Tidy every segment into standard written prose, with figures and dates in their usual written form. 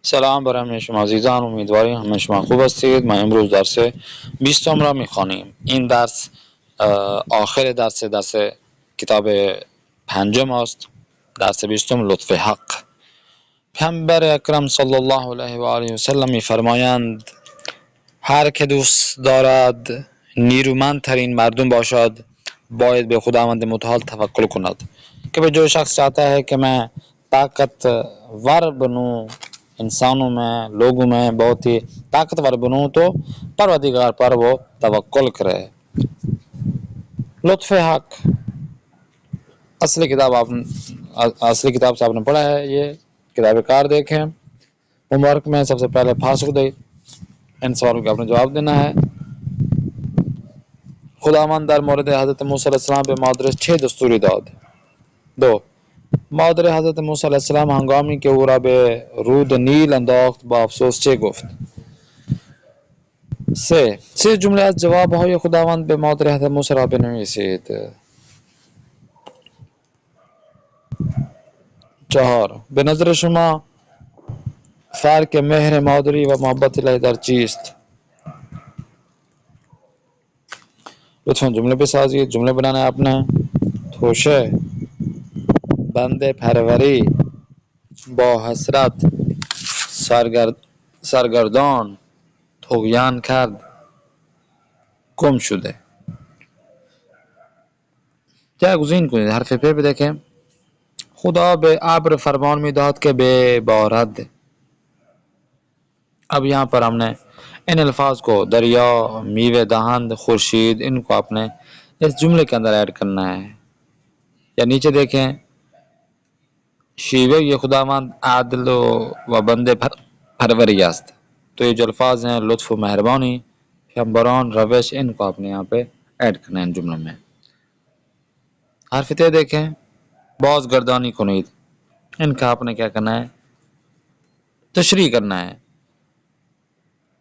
سلام بر همه شما عزیزان، امیدواریم همه شما خوب هستید. ما امروز درس 20 را میخوانیم. این درس آخر درس کتاب پنجم است. درس 20 لطف حق. پیامبر اکرم صلی الله علیه و آله و سلم میفرمایند هر که دوست دارد نیرومندترین مردم باشد باید به خداوند متعال توکل کند کہ جو شخص چاہتا ہے کہ میں طاقتور بنوں، انسانوں میں لوگوں میں بہت ہی طاقتور بنوں، تو پروردگار پر وہ توکل کرے۔ لطف حق اصلی کتاب سے آپ نے پڑھا ہے، یہ کتاب کار دیکھیں۔ ہوم ورک میں سب سے پہلے فاسق دے ان سوالوں کا آپ نے جواب دینا ہے۔ خداوند در مورد حضرت موسی علیہ السلام به مادرش چه دستوری داد؟ 2. مادر حضرت موسی علیه السلام هنگامی که او را به رود نیل انداخت با افسوس چه گفت؟ 3 جمله از جوابهای خداوند به مادر حضرت موسی را بنویسید. 4 به نظر شما فرق مهر مادری و محبت الهی در چیست؟ لطفاً جمله بسازید. جمله بنانا ہے آپ نے: توشه، بند پروری، با حسرت، سرگردان، طغیان کرد، گم شده. جایگزین کنید. حرف پ دیکھیں. خدا به ابر فرمان میداد که ببارد. اب یہاں پر ہم نے ان الفاظ کو دریا، میوے دہند، خورشید، ان کو آپ نے اس جملے کے اندر ایڈ کرنا ہے. یا نیچے دیکھیں: شیوه خداوند عادل و بنده پروری است. تو یہ جو الفاظ ہیں لطف و مہربانی، پیامبران، روش، ان کو آپ نے یہاں پہ ایڈ کرنا ہے ان جملوں میں. حرف ت دیکھیں: باز گردانی کنید. ان کا آپ نے کیا کرنا ہے؟ تشریح کرنا ہے.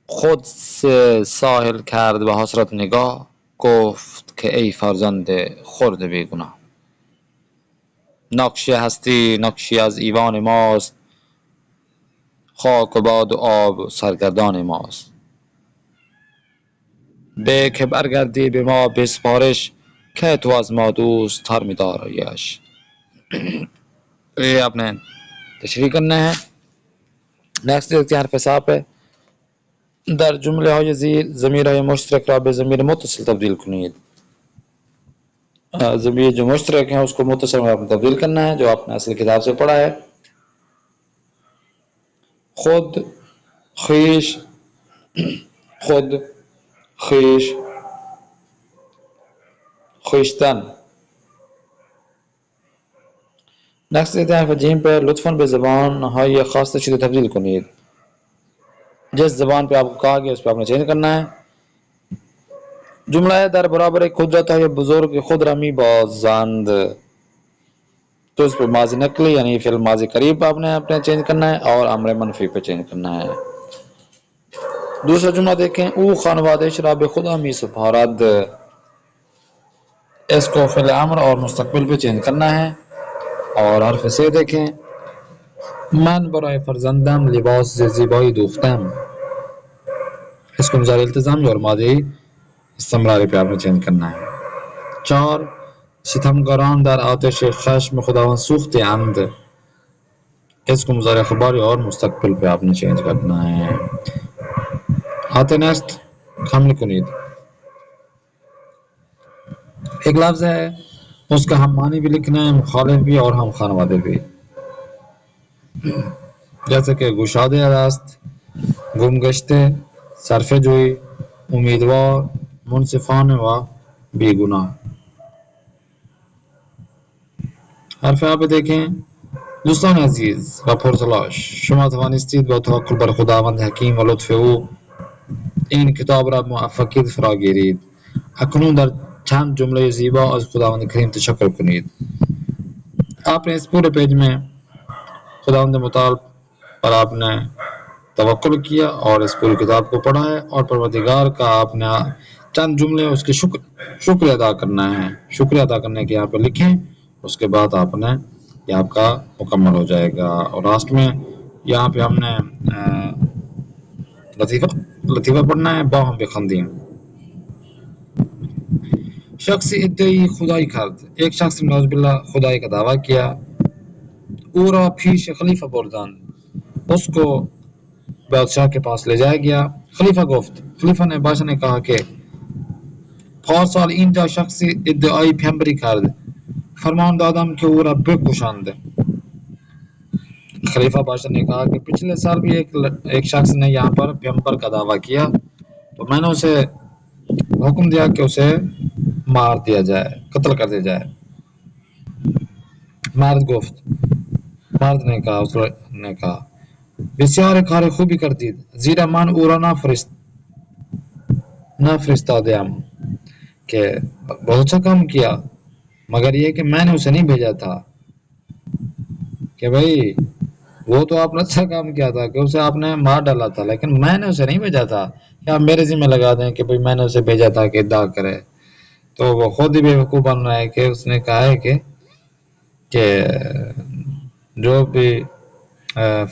خود سے ساحل کرد و حسرت نگاه، گفت که ای فرزند خرد بیگناه. نقش هستی نقشی از ایوان ماست، خاک و باد و آب سرگردان ماست. به که برگردی به ما بسپارش، که تو از ما دوست تر می‌داریش. یہ آپ نے تشریح کرنا ہے. نیکسٹ دیکھتے ہیں حرف صاف ہے. در جمله های زیر ضمیر های مشترک را به ضمیر متصل تبدیل کنید. ضمیر جو مشترک ہیں اس کو متصل میں آپ نے تبدیل کرنا ہے جو آپ نے اصل کتاب سے پڑھا ہے. خود، خیش، خود، خیش، خویشتن. نیکسٹ دیتے ہیں جیم پہ لطفاً به زبان های خاص شده تبدیل کنید. جس زبان پہ آپ کو کہا گیا اس پہ آپ نے چینج کرنا ہے. جملہ ہے در برابر قدرت ہے بزرگ خود را می بازند. تو اس پہ ماضی نقلی یعنی فعل ماضی قریب آپ نے چینج کرنا ہے اور امر منفی پہ چینج کرنا ہے. دوسرا جملہ دیکھیں: او خانوادش را به خدا می سپارد. اس کو فعل امر اور مستقبل پہ چینج کرنا ہے. اور حرف سے دیکھیں: من برای فرزندم لباس زیبایی دوختم. اس کو مضارع التزامی اور ماضی استمراری پہ آپ نے چینج کرنا ہے. 4 ستمگاران در آتش خشم خداوند سوخته اند. اس کو مضارع خبری اور مستقبل پہ آپ نے چینج کرنا ہے. آتے نیکسٹ حمل کنید. ایک لفظ ہے اس کا ہم معنی بھی لکھنا ہے، مخالف بھی اور ہم خانوادے بھی. جیسے کہ گشاده است، گم گشته، صرفه جوئی، امیدوار، منصفانه و بیگناه. حرف آب دیکھیں: دوستان عزیز و پرتلاش، شما توانستید با توکل بر خداوند حکیم و لطف او این کتاب را موفقیت فرا گیرید. اکنون در چند جمله زیبا از خداوند کریم تشکر کنید. آپ نے اس پورے پیج میں خداوند متعال پر آپ نے توکل کیا اور اس پوری کتاب کو پڑھا ہے اور پروردگار کا آپ نے چند جملے اس کے شکر ادا کرنا ہے. شکر ادا کرنے کے یہاں پہ لکھیں، اس کے بعد آپ نے یہ آپ کا مکمل ہو جائے گا. اور لاسٹ میں یہاں پہ ہم نے لطیفہ پڑھنا ہے. با ہم بخندیم. شخص ادعی خدائی کرد. ایک شخص نے نعوذ باللہ خدائی کا دعویٰ کیا. اورا پیش خلیفہ بردان. اس کو بادشاہ کے پاس لے جایا گیا. خلیفہ گفت. خلیفہ نے بادشاہ نے کہا کہ پارسال اینجا شخص ادعای پیمبری کرد. فرمان دادم کہ اورا بکشاند. خلیفہ بادشاہ نے کہا کہ پچھلے سال بھی ایک شخص نے یہاں پر پیمبر کا دعویٰ کیا تو میں نے اسے حکم دیا کہ اسے مار دیا جائے, قتل کر دیا جائے. مرد گفت. مرد نے کہا, اس نے کہا بسیار کار خوبی کردید زیرا من اورا نہ فرستادیم, کہ بہت اچھا کام کیا مگر یہ کہ میں نے اسے نہیں بھیجا تھا. کہ بھائی وہ تو آپ نے اچھا کام کیا تھا کہ اسے آپ نے مار ڈالا تھا, لیکن میں نے اسے نہیں بھیجا تھا کہ آپ میرے ذمہ لگا دیں کہ بھائی میں نے اسے بھیجا تھا کہ ادعا کرے. تو وہ خود ہی بے وقوف بن رہا ہے کہ اس نے کہا ہے کہ جو بھی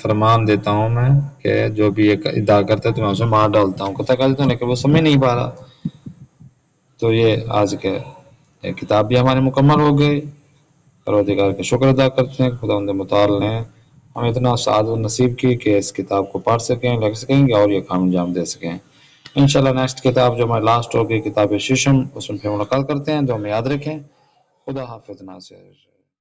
فرمان دیتا ہوں میں کہ جو بھی ادعا کرتا ہے تو میں اسے مار ڈالتا ہوں, قتل کر دیتا ہوں, لیکن وہ سمجھ نہیں پا رہا. تو یہ آج کے کتاب بھی ہماری مکمل ہو گئی. پروردگار کا شکر ادا کرتے ہیں, خداوند متعال نے ہمیں اتنا سعادت و نصیب کی کہ اس کتاب کو پڑھ سکیں, لکھ سکیں گے اور یہ کام انجام دے سکیں. انشاءاللہ نیکسٹ کتاب جو ہماری لاسٹ ہوگی کتاب ششم, اس میں پھر ملاقات کرتے ہیں. تو ہمیں یاد رکھیں. خدا حافظ ناصر.